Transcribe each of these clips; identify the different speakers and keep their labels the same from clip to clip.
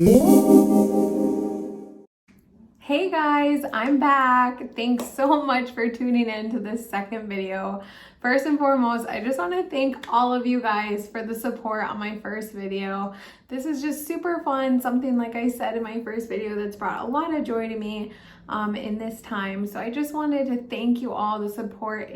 Speaker 1: Hey guys, I'm back. Thanks so much for tuning in to this second video. First and foremost, I just want to thank all of you guys for the support on my first video. This is just super fun, something like I said in my first video that's brought a lot of joy to me in this time. So I just wanted to thank you all. The support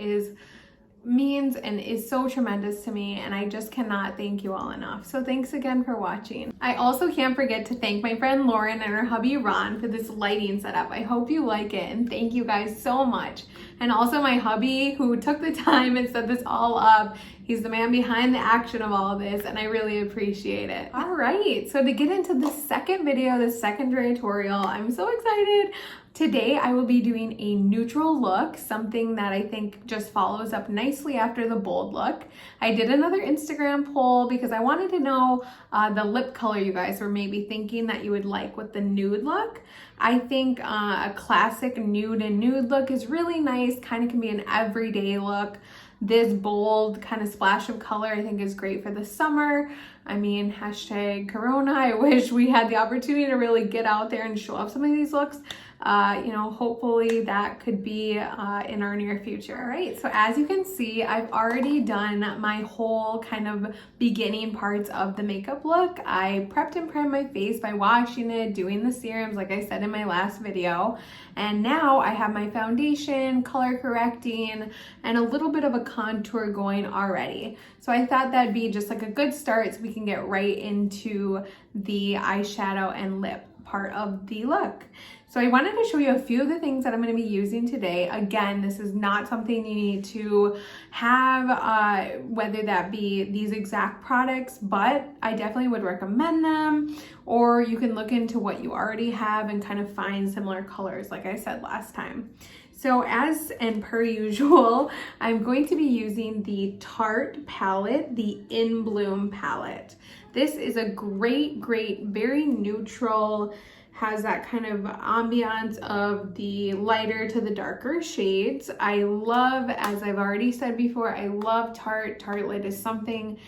Speaker 1: means and is so tremendous to me, and I just cannot thank you all enough. So thanks again for watching. I also can't forget to thank my friend Lauren and her hubby Ron for this lighting setup. I hope you like it, and thank you guys so much. And also my hubby who took the time and set this all up. He's the man behind the action of all of this, and I really appreciate it. All right, so to get into the second video, the second Dreatorial, I'm so excited. Today I will be doing a neutral look, something that I think just follows up nicely after the bold look. I did another Instagram poll because I wanted to know the lip color you guys were maybe thinking that you would like with the nude look. I think a classic nude and nude look is really nice, kind of can be an everyday look. This bold kind of splash of color I think is great for the summer. I mean, hashtag Corona. I wish we had the opportunity to really get out there and show off some of these looks. Hopefully that could be in our near future. All right, so as you can see, I've already done my whole kind of beginning parts of the makeup look. I prepped and primed my face by washing it, doing the serums like I said in my last video. And now I have my foundation, color correcting, and a little bit of a contour going already. So I thought that'd be just like a good start so we can get right into the eyeshadow and lip part of the look. So I wanted to show you a few of the things that I'm going to be using today. Again, this is not something you need to have, whether that be these exact products, but I definitely would recommend them, or you can look into what you already have and kind of find similar colors like I said last time. So as and per usual, I'm going to be using the Tarte palette, the In Bloom palette. This is a great, very neutral, has that kind of ambiance of the lighter to the darker shades. I love, as I've already said before, I love Tarte. Tarte Lit is something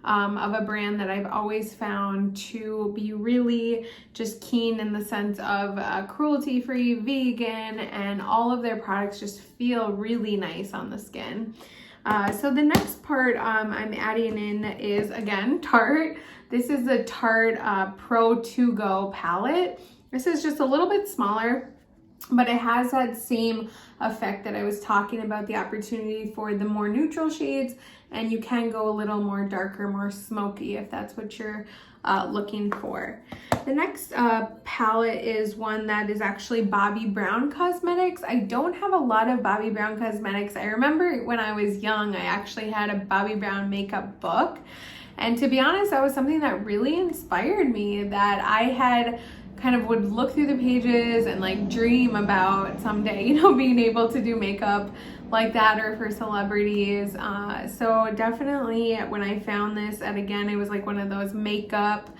Speaker 1: of a brand that I've always found to be really just keen in the sense of cruelty-free, vegan, and all of their products just feel really nice on the skin. So the next part I'm adding in is, again, Tarte. This is the Tarte Pro 2 Go palette. This is just a little bit smaller, but it has that same effect that I was talking about, the opportunity for the more neutral shades, and you can go a little more darker, more smoky if that's what you're looking for. The next palette is one that is actually Bobbi Brown Cosmetics. I don't have a lot of Bobbi Brown Cosmetics. I remember when I was young, I actually had a Bobbi Brown makeup book. And to be honest, that was something that really inspired me, that I had kind of would look through the pages and like dream about someday, being able to do makeup like that or for celebrities. So definitely when I found this, and again, it was like one of those makeup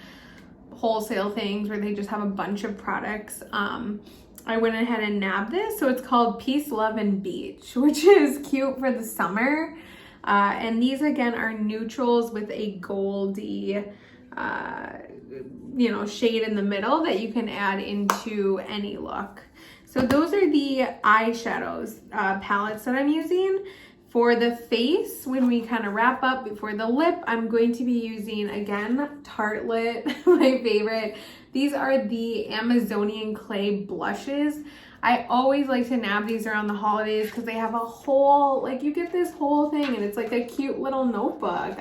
Speaker 1: wholesale things where they just have a bunch of products. I went ahead and nabbed this. So it's called Peace, Love, and Beach, which is cute for the summer. And these again are neutrals with a goldy shade in the middle that you can add into any look. So those are the eyeshadows palettes that I'm using. For the face, when we kind of wrap up before the lip, I'm going to be using, again, Tarte Lit, my favorite. These are the Amazonian Clay blushes. I always like to nab these around the holidays because they have a whole, like, you get this whole thing and it's like a cute little notebook.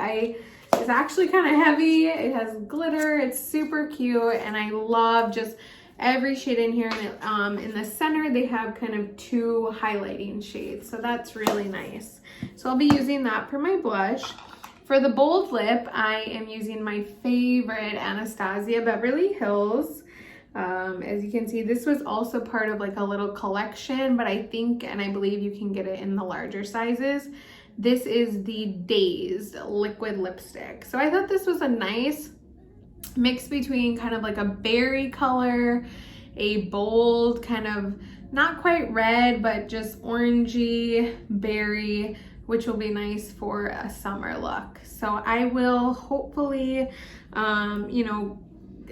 Speaker 1: It's actually kind of heavy. It has glitter. It's super cute, and I love just every shade in here. And in the center, they have kind of two highlighting shades, so that's really nice. So I'll be using that for my blush. For the bold lip, I am using my favorite Anastasia Beverly Hills. As you can see, this was also part of like a little collection, but I think and I believe you can get it in the larger sizes. This is the Dazed liquid lipstick. So I thought this was a nice mix between kind of like a berry color, a bold kind of not quite red, but just orangey berry, which will be nice for a summer look. So I will hopefully,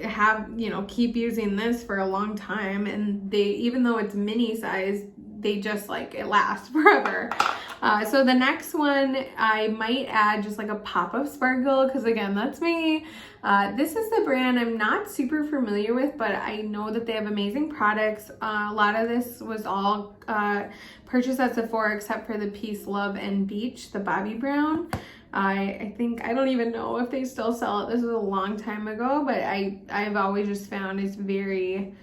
Speaker 1: have, you know, keep using this for a long time, and they, even though it's mini size, they just like, it lasts forever. So the next one, I might add just like a pop of sparkle, because again, that's me. This is the brand I'm not super familiar with, but I know that they have amazing products. A lot of this was all purchased at Sephora except for the Peace, Love, and Beach, the Bobbi Brown. I think, I don't even know if they still sell it. This was a long time ago, but I've always just found it's very,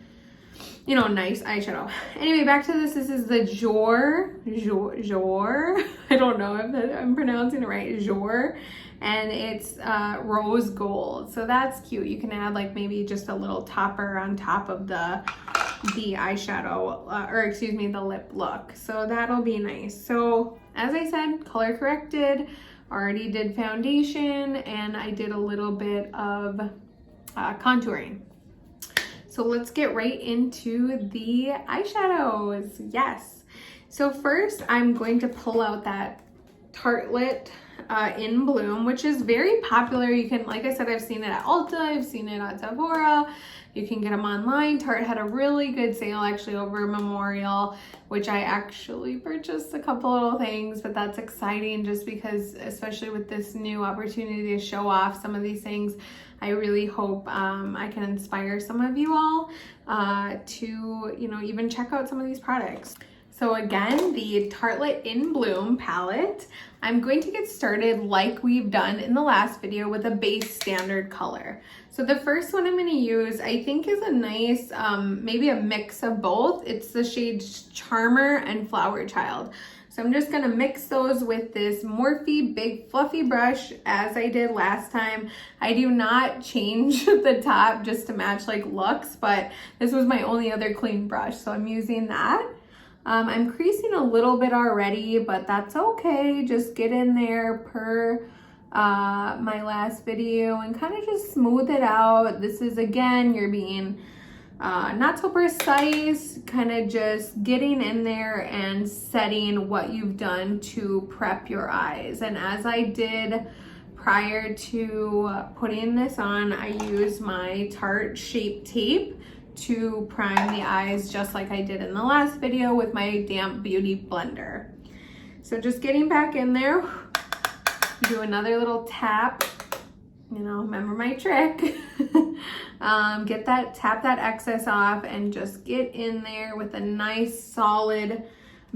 Speaker 1: you know, nice eyeshadow. Anyway, back to this. This is the Jour. I don't know if I'm pronouncing it right. Jour. And it's rose gold. So that's cute. You can add like maybe just a little topper on top of the eyeshadow, or excuse me, the lip look. So that'll be nice. So as I said, color corrected. Already did foundation, and I did a little bit of contouring. So let's get right into the eyeshadows. Yes. So first I'm going to pull out that Tartelette in Bloom, which is very popular. You can, like I said, I've seen it at Ulta, I've seen it at Sephora. You can get them online. Tarte had a really good sale actually over Memorial, which I actually purchased a couple little things, but that's exciting just because, especially with this new opportunity to show off some of these things, I really hope I can inspire some of you all to, you know, even check out some of these products. So again, the Tartelette in Bloom palette, I'm going to get started like we've done in the last video with a base standard color. So the first one I'm going to use, I think, is a nice, maybe a mix of both. It's the shades Charmer and Flower Child. So I'm just going to mix those with this Morphe big fluffy brush as I did last time. I do not change the top just to match like looks, but this was my only other clean brush, so I'm using that. I'm creasing a little bit already, but that's okay. Just get in there per my last video and kind of just smooth it out. This is, again, you're being not so precise, kind of just getting in there and setting what you've done to prep your eyes. And as I did prior to putting this on, I used my Tarte Shape Tape to prime the eyes just like I did in the last video with my damp beauty blender. So just getting back in there, do another little tap, you know, remember my trick. Tap that excess off and just get in there with a nice solid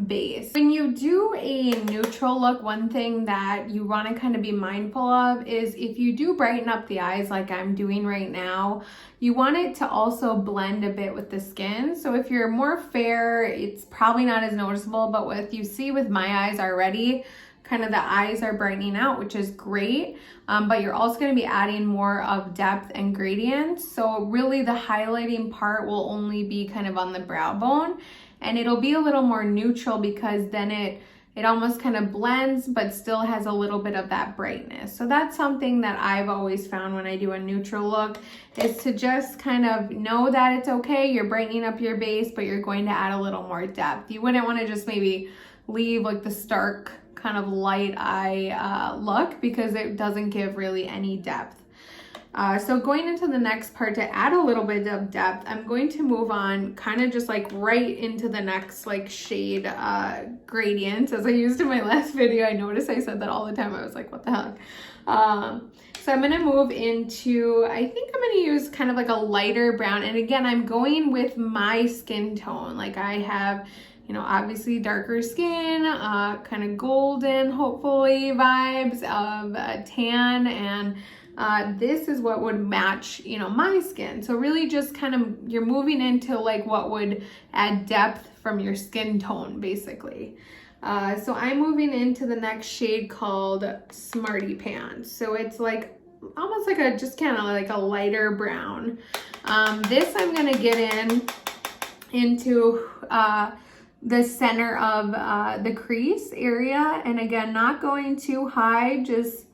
Speaker 1: base. When you do a neutral look, one thing that you want to kind of be mindful of is if you do brighten up the eyes like I'm doing right now, you want it to also blend a bit with the skin. So if you're more fair, it's probably not as noticeable, but what you see with my eyes already, kind of the eyes are brightening out, which is great, but you're also going to be adding more of depth and gradient. So really the highlighting part will only be kind of on the brow bone, and it'll be a little more neutral because then it almost kind of blends but still has a little bit of that brightness. So that's something that I've always found when I do a neutral look, is to just kind of know that it's okay, you're brightening up your base, but you're going to add a little more depth. You wouldn't want to just maybe leave like the stark kind of light eye look, because it doesn't give really any depth. So going into the next part, to add a little bit of depth, I'm going to move on kind of just like right into the next like shade gradient, as I used in my last video. I noticed I said that all the time. I was like, what the heck? So I'm gonna move into, I think I'm gonna use kind of like a lighter brown. And again, I'm going with my skin tone. Like I have, you know, obviously darker skin, kind of golden, hopefully vibes of tan, and this is what would match, you know, my skin. So really just kind of, you're moving into like what would add depth from your skin tone, basically. So I'm moving into the next shade called Smarty Pants. So it's like almost like a, just kind of like a lighter brown. This I'm gonna get into the center of the crease area, and again, not going too high, just,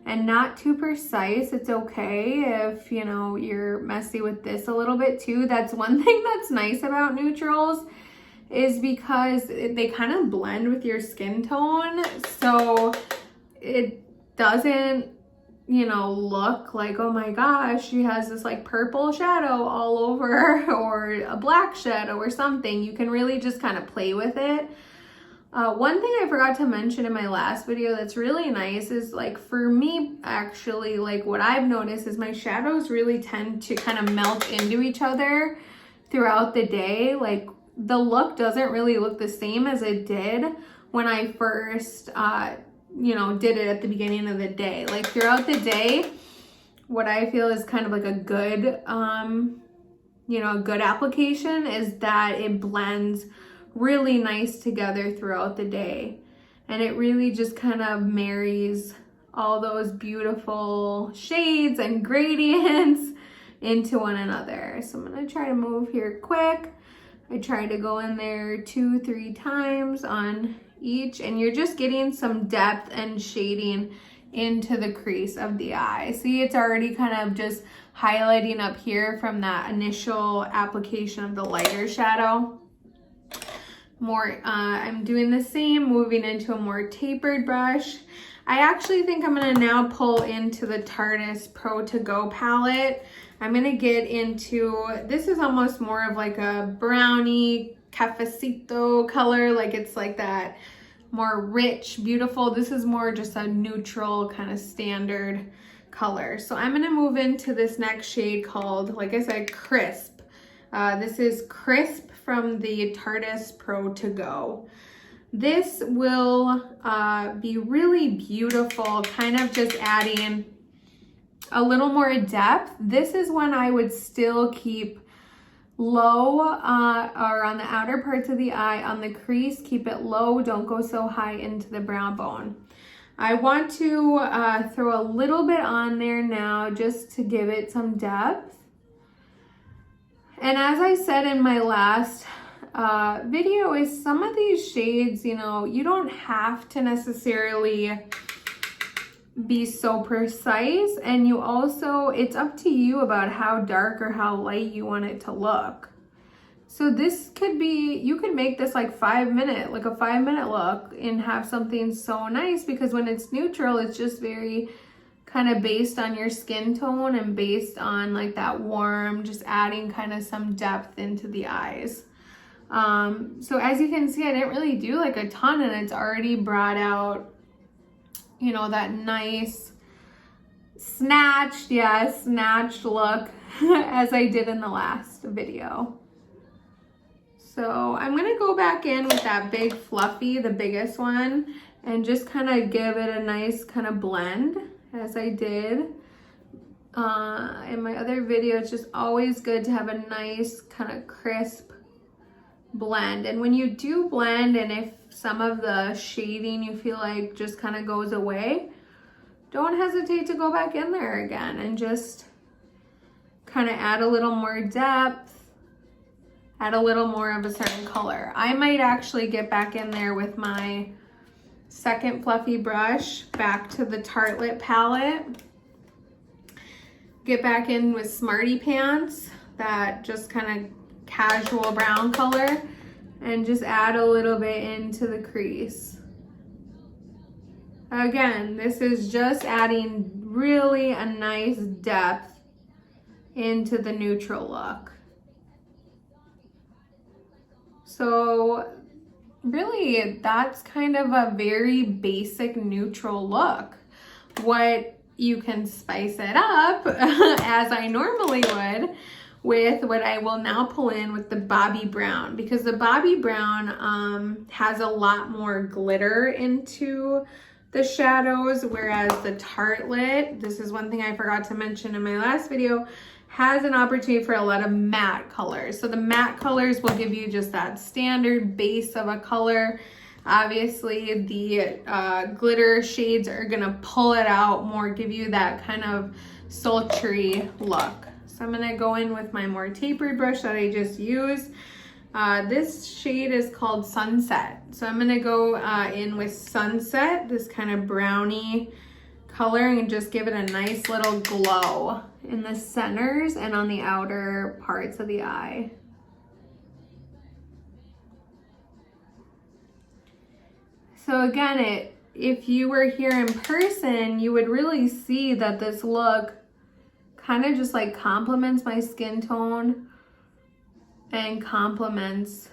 Speaker 1: and not too precise. It's okay if, you know, you're messy with this a little bit too. That's one thing that's nice about neutrals, is because they kind of blend with your skin tone, so it doesn't you know, look like, oh my gosh, she has this like purple shadow all over her, or a black shadow or something. You can really just kind of play with it. One thing I forgot to mention in my last video that's really nice is, like, for me, actually, like, what I've noticed is my shadows really tend to kind of melt into each other throughout the day. Like, the look doesn't really look the same as it did when I first, you know, did it at the beginning of the day. Like, throughout the day, what I feel is kind of like a good, you know, a good application is that it blends really nice together throughout the day. And it really just kind of marries all those beautiful shades and gradients into one another. So I'm gonna try to move here quick. I try to go in there 2-3 times on each, and you're just getting some depth and shading into the crease of the eye. See, it's already kind of just highlighting up here from that initial application of the lighter shadow. I'm doing the same, moving into a more tapered brush. I actually think I'm gonna now pull into the Tarte Pro To Go palette. I'm gonna get into, this is almost more of like a brownie cafecito color, like it's like that more rich, beautiful. This is more just a neutral kind of standard color. So I'm gonna move into this next shade called, like I said, Crisp. This is Crisp from the Tarte Pro To Go. This will be really beautiful, kind of just adding a little more depth. This is when I would still keep low or on the outer parts of the eye, on the crease, keep it low, don't go so high into the brow bone. I want to throw a little bit on there now just to give it some depth. And as I said in my last video, is some of these shades, you know, you don't have to necessarily be so precise, and you also, it's up to you about how dark or how light you want it to look. So this could be, you could make this like 5-minute, like a 5-minute look, and have something so nice, because when it's neutral, it's just very kind of based on your skin tone and based on like that warm, just adding kind of some depth into the eyes. So as you can see, I didn't really do like a ton, and it's already brought out, you know, that nice snatched look as I did in the last video. So I'm gonna go back in with that big fluffy, the biggest one, and just kind of give it a nice kind of blend as I did in my other video. It's just always good to have a nice kind of crisp blend. And when you do blend, and if some of the shading you feel like just kind of goes away, don't hesitate to go back in there again and just kind of add a little more depth, add a little more of a certain color. I might actually get back in there with my second fluffy brush, back to the Tartelette palette, get back in with Smarty Pants, that just kind of casual brown color, and just add a little bit into the crease. Again, this is just adding really a nice depth into the neutral look. So really, that's kind of a very basic neutral look. What you can spice it up, as I normally would, with what I will now pull in with the Bobbi Brown, because the Bobbi Brown has a lot more glitter into the shadows, whereas the Tartelette, this is one thing I forgot to mention in my last video, has an opportunity for a lot of matte colors. So the matte colors will give you just that standard base of a color. Obviously, the glitter shades are gonna pull it out more, give you that kind of sultry look. So I'm gonna go in with my more tapered brush that I just used. This shade is called Sunset. So I'm gonna go in with Sunset, this kind of brownie color, and just give it a nice little glow in the centers and on the outer parts of the eye. So again, if you were here in person, you would really see that this look kind of just like complements my skin tone and complements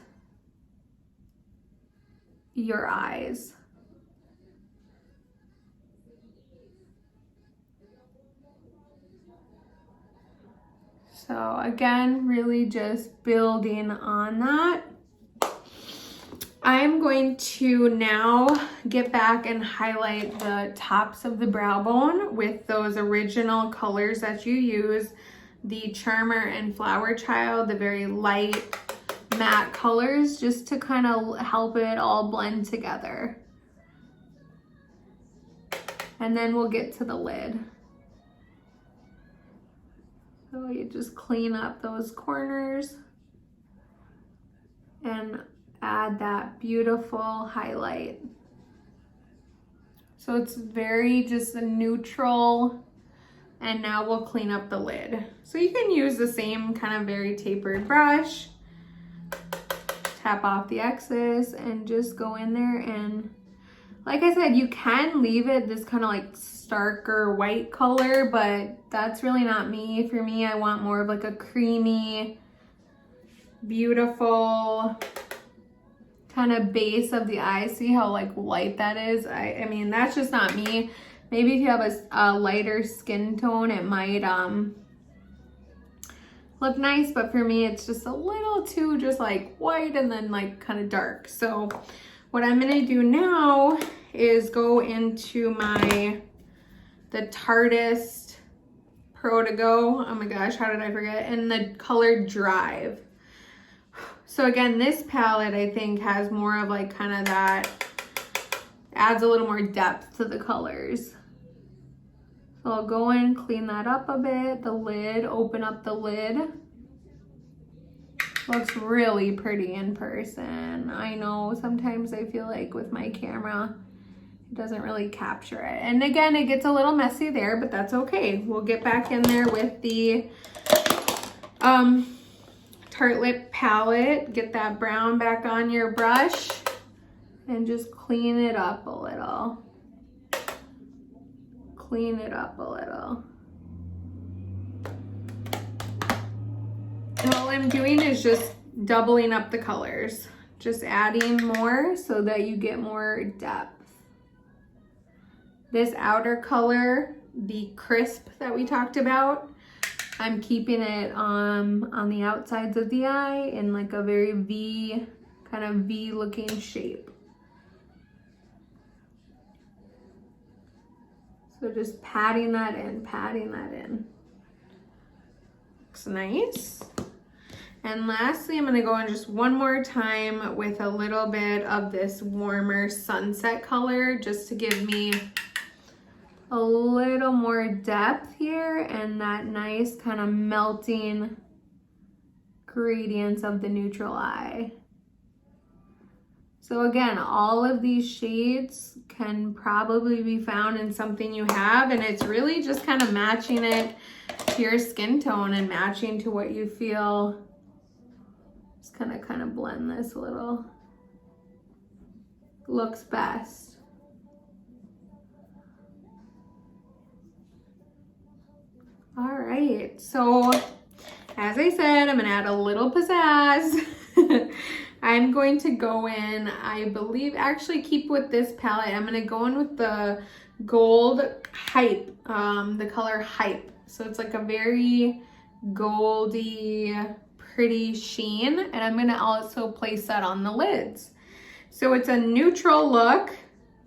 Speaker 1: your eyes. So again, really just building on that. I'm going to now get back and highlight the tops of the brow bone with those original colors that you use, the Charmer and Flower Child, the very light matte colors, just to kind of help it all blend together. And then we'll get to the lid. So you just clean up those corners and add that beautiful highlight. So it's very just a neutral, and now we'll clean up the lid. So you can use the same kind of very tapered brush, tap off the excess, and just go in there. And like I said, you can leave it this kind of like starker white color, but that's really not me. For me, I want more of like a creamy, beautiful kind of base of the eye. See how like light that is? I mean, that's just not me. Maybe if you have a lighter skin tone, it might look nice, but for me, it's just a little too just like white and then like kind of dark. So what I'm gonna do now is go into the Tarteist Pro to Go. Oh my gosh, how did I forget? And the color Drive. So again, this palette I think has more of like kind of that, adds a little more depth to the colors. So I'll go in, clean that up a bit, the lid, open up the lid. Looks really pretty in person. I know sometimes I feel like with my camera, it doesn't really capture it. And again, it gets a little messy there, but that's okay. We'll get back in there with the Tarte Lip palette, get that brown back on your brush, and just clean it up a little. Clean it up a little. And all I'm doing is just doubling up the colors, just adding more so that you get more depth. This outer color, the crisp that we talked about, I'm keeping it on the outsides of the eye in like a very V, kind of V looking shape. So just patting that in, patting that in. Looks nice. And lastly, I'm gonna go in just one more time with a little bit of this warmer sunset color, just to give me a little more depth here and that nice kind of melting gradients of the neutral eye. So again, all of these shades can probably be found in something you have, and it's really just kind of matching it to your skin tone and matching to what you feel. Just kind of blend this a little. Looks best. All right, so as I said, I'm gonna add a little pizzazz. I'm going to go in, I believe, actually keep with this palette. I'm gonna go in with the gold Hype, the color Hype. So it's like a very goldy, pretty sheen, and I'm gonna also place that on the lids. So it's a neutral look,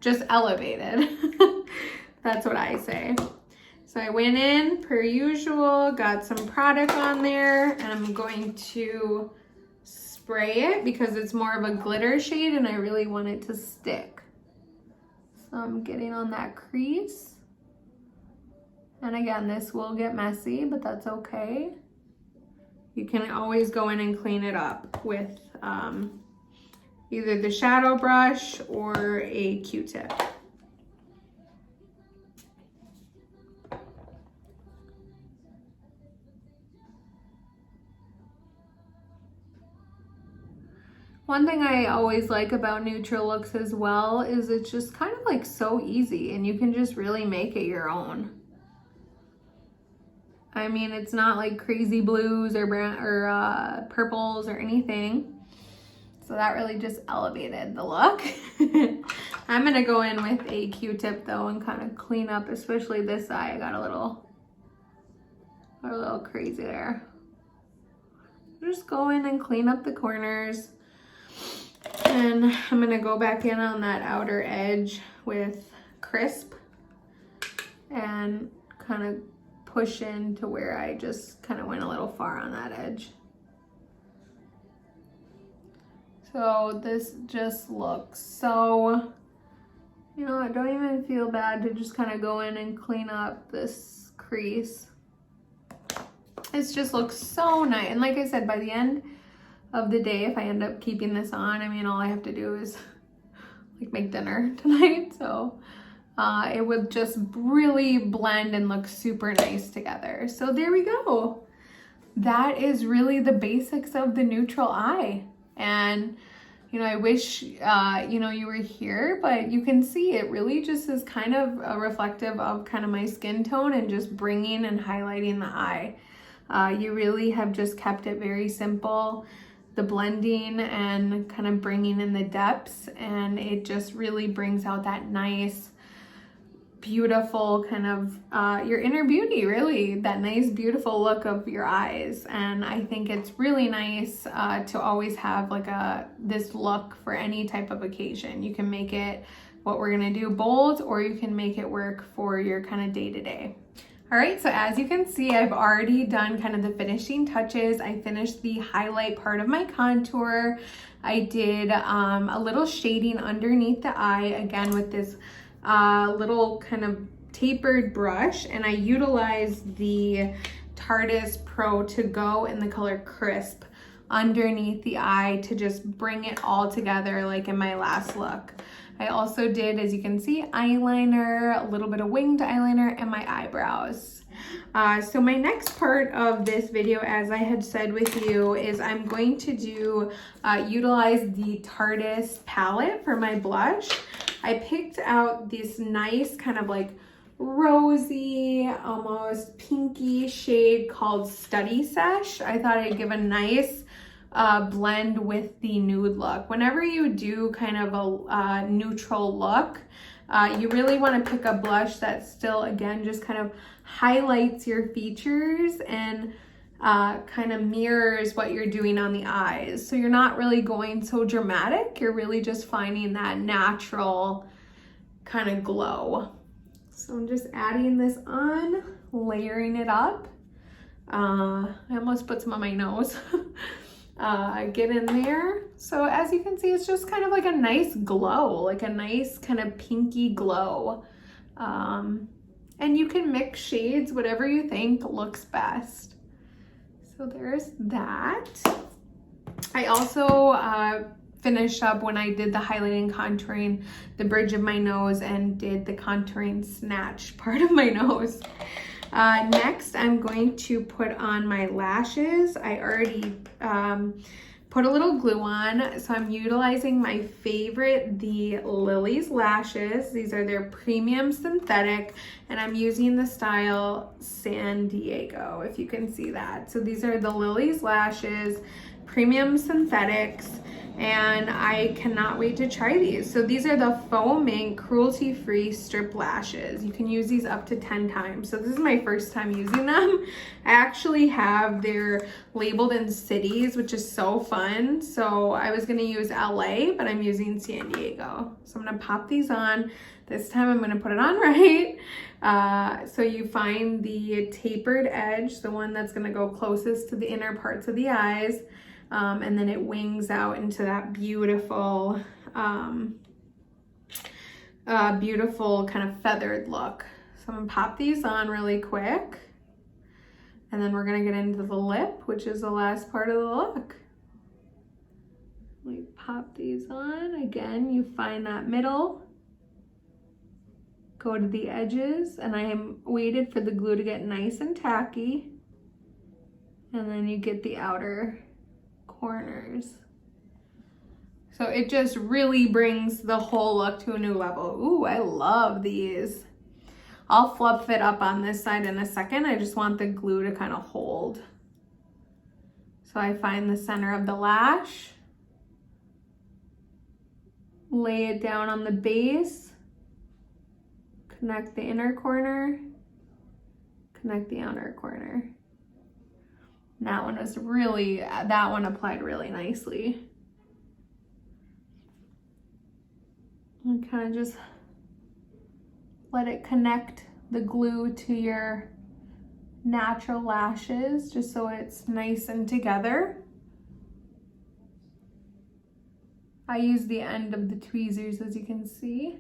Speaker 1: just elevated. That's what I say. So I went in per usual, got some product on there, and I'm going to spray it because it's more of a glitter shade and I really want it to stick. So I'm getting on that crease. And again, this will get messy, but that's okay. You can always go in and clean it up with either the shadow brush or a Q-tip. One thing I always like about neutral looks as well is it's just kind of like so easy and you can just really make it your own. I mean, it's not like crazy blues or brown or purples or anything. So that really just elevated the look. I'm gonna go in with a Q-tip though and kind of clean up, especially this eye. I got a little crazy there. Just go in and clean up the corners. And I'm gonna go back in on that outer edge with crisp and kind of push in to where I just kind of went a little far on that edge. So this just looks so, you know, I don't even feel bad to just kind of go in and clean up this crease. It just looks so nice. And like I said, by the end of the day, if I end up keeping this on, I mean, all I have to do is like make dinner tonight. So it would just really blend and look super nice together. So there we go. That is really the basics of the neutral eye. And, you know, I wish, you know, you were here, but you can see it really just is kind of a reflective of kind of my skin tone and just bringing and highlighting the eye. You really have just kept it very simple, the blending and kind of bringing in the depths, and it just really brings out that nice, beautiful kind of your inner beauty, really, that nice, beautiful look of your eyes. And I think it's really nice to always have like this look for any type of occasion. You can make it what we're gonna do bold, or you can make it work for your kind of day-to-day. All right, so as you can see, I've already done kind of the finishing touches. I finished the highlight part of my contour. I did a little shading underneath the eye, again with this little kind of tapered brush, and I utilized the Tarte Pro To Go in the color Crisp underneath the eye to just bring it all together like in my last look. I also did, as you can see, eyeliner, a little bit of winged eyeliner, and my eyebrows. So my next part of this video, as I had said with you, is I'm going to do utilize the Tarte palette for my blush. I picked out this nice kind of like rosy, almost pinky shade called Study Sesh. I thought I'd give a nice blend with the nude look. Whenever you do kind of a neutral look, you really want to pick a blush that still, again, just kind of highlights your features and kind of mirrors what you're doing on the eyes. So you're not really going so dramatic. You're really just finding that natural kind of glow. So I'm just adding this on, layering it up. I almost put some on my nose. Get in there. So as you can see, it's just kind of like a nice glow, like a nice kind of pinky glow. And you can mix shades, whatever you think looks best. So there's that. I also finished up, when I did the highlighting, contouring the bridge of my nose and did the contouring snatch part of my nose. Next, I'm going to put on my lashes. I already put a little glue on, so I'm utilizing my favorite, the Lily's lashes. These are their premium synthetic, and I'm using the style San Diego, if you can see that. So these are the Lily's lashes, premium synthetics, and I cannot wait to try these. So these are the faux mink cruelty-free strip lashes. You can use these up to 10 times. So this is my first time using them. I actually have their labeled in cities, which is so fun. So I was gonna use LA, but I'm using San Diego. So I'm gonna pop these on. This time I'm gonna put it on right. So you find the tapered edge, the one that's gonna go closest to the inner parts of the eyes. And then it wings out into that beautiful, beautiful kind of feathered look. So I'm gonna pop these on really quick. And then we're gonna get into the lip, which is the last part of the look. We pop these on. Again, you find that middle, go to the edges, and I am waited for the glue to get nice and tacky. And then you get the outer corners. So it just really brings the whole look to a new level. Ooh, I love these. I'll fluff it up on this side in a second. I just want the glue to kind of hold. So I find the center of the lash, lay it down on the base, connect the inner corner, connect the outer corner. And that one was really, that one applied really nicely. And kind of just let it connect the glue to your natural lashes, just so it's nice and together. I use the end of the tweezers, as you can see.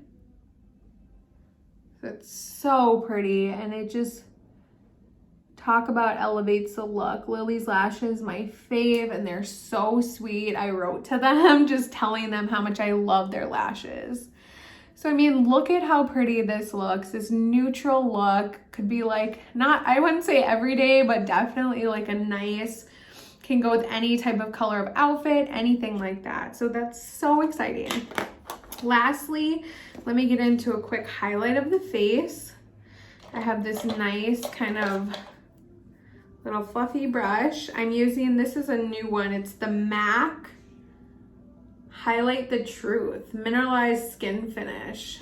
Speaker 1: So it's so pretty, and it just, talk about elevates the look. Lily's lashes, my fave, and they're so sweet. I wrote to them just telling them how much I love their lashes. So, I mean, look at how pretty this looks. This neutral look could be like, not, I wouldn't say every day, but definitely like a nice, can go with any type of color of outfit, anything like that. So that's so exciting. Lastly, let me get into a quick highlight of the face. I have this nice kind of little fluffy brush. I'm using, this is a new one. It's the MAC Highlight the Truth Mineralized Skin Finish.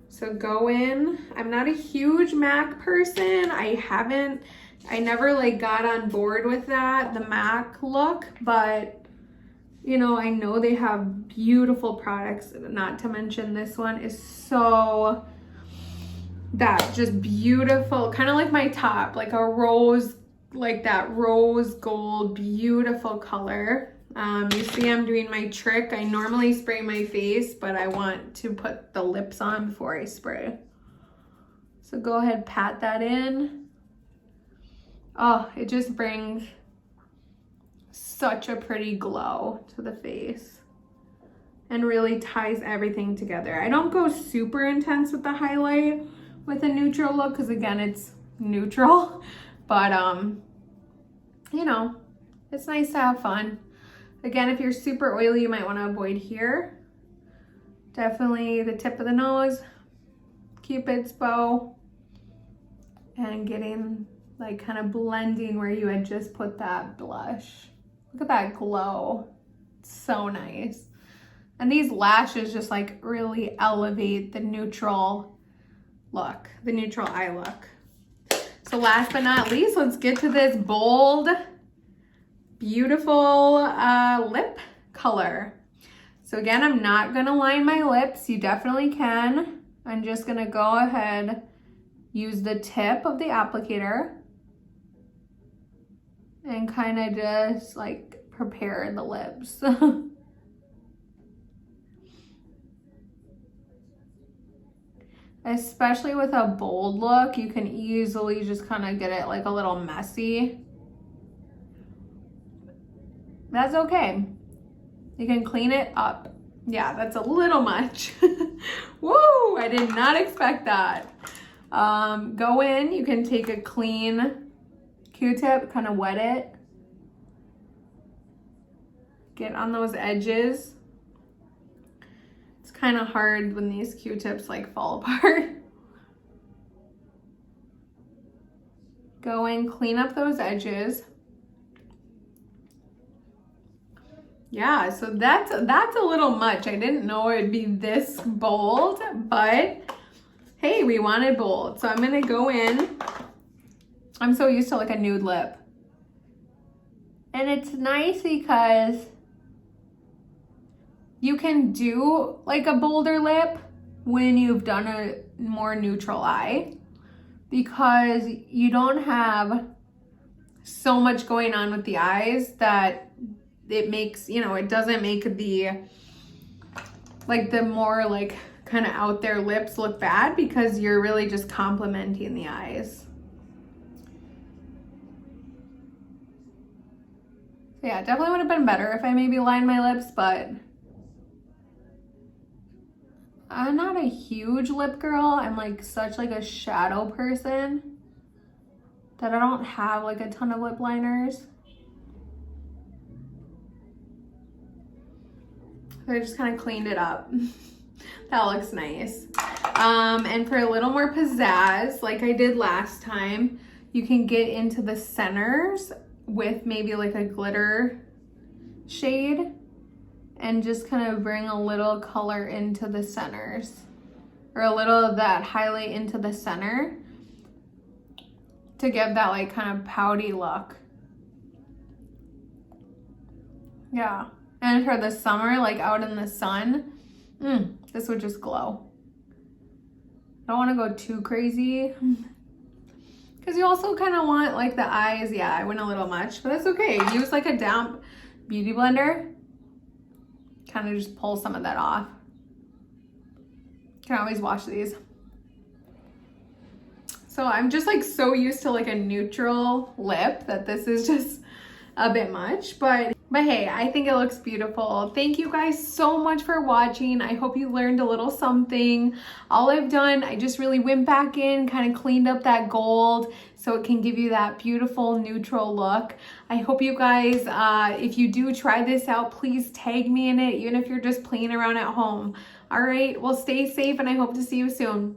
Speaker 1: So go in. I'm not a huge MAC person. I never like got on board with that, the MAC look, but you know, I know they have beautiful products, not to mention this one is so, that just beautiful, kind of like my top, like a rose, like that rose gold, beautiful color. You see I'm doing my trick. I normally spray my face, but I want to put the lips on before I spray. So go ahead, pat that in. Oh, it just brings such a pretty glow to the face and really ties everything together. I don't go super intense with the highlight with a neutral look because again, it's neutral, but you know, it's nice to have fun. Again, if you're super oily, you might want to avoid here. Definitely the tip of the nose, Cupid's bow, and getting like kind of blending where you had just put that blush. Look at that glow. It's so nice. And these lashes just like really elevate the neutral look, the neutral eye look. So last but not least, let's get to this bold, beautiful lip color. So again, I'm not gonna line my lips. You definitely can. I'm just gonna go ahead, use the tip of the applicator and kind of just like prepare the lips. Especially with a bold look, you can easily just kind of get it like a little messy. That's okay. You can clean it up. Yeah, that's a little much. Woo, I did not expect that. Go in, you can take a clean Q-tip, kind of wet it. Get on those edges. It's kind of hard when these Q-tips like fall apart. Go in, clean up those edges. Yeah, so that's a little much. I didn't know it'd be this bold, but hey, we wanted bold. So I'm gonna go in. I'm so used to like a nude lip. And it's nice because you can do like a bolder lip when you've done a more neutral eye because you don't have so much going on with the eyes that it makes, you know, it doesn't make the, like the more like kind of out there lips look bad because you're really just complementing the eyes. So yeah, definitely would have been better if I maybe lined my lips, but I'm not a huge lip girl. I'm like such like a shadow person that I don't have like a ton of lip liners. So I just kind of cleaned it up. That looks nice. And for a little more pizzazz, like I did last time, you can get into the centers with maybe like a glitter shade and just kind of bring a little color into the centers, or a little of that highlight into the center to give that like kind of pouty look. Yeah. And for the summer, like out in the sun, this would just glow. I don't want to go too crazy because you also kind of want like the eyes. Yeah, I went a little much, but that's okay. Use like a damp beauty blender. Kind of just pull some of that off. You can always wash these. So I'm just like so used to like a neutral lip that this is just a bit much, but hey, I think it looks beautiful. Thank you guys so much for watching. I hope you learned a little something. All I've done, I just really went back in, kind of cleaned up that gold so it can give you that beautiful neutral look. I hope you guys, if you do try this out, please tag me in it, even if you're just playing around at home. All right, well, stay safe and I hope to see you soon.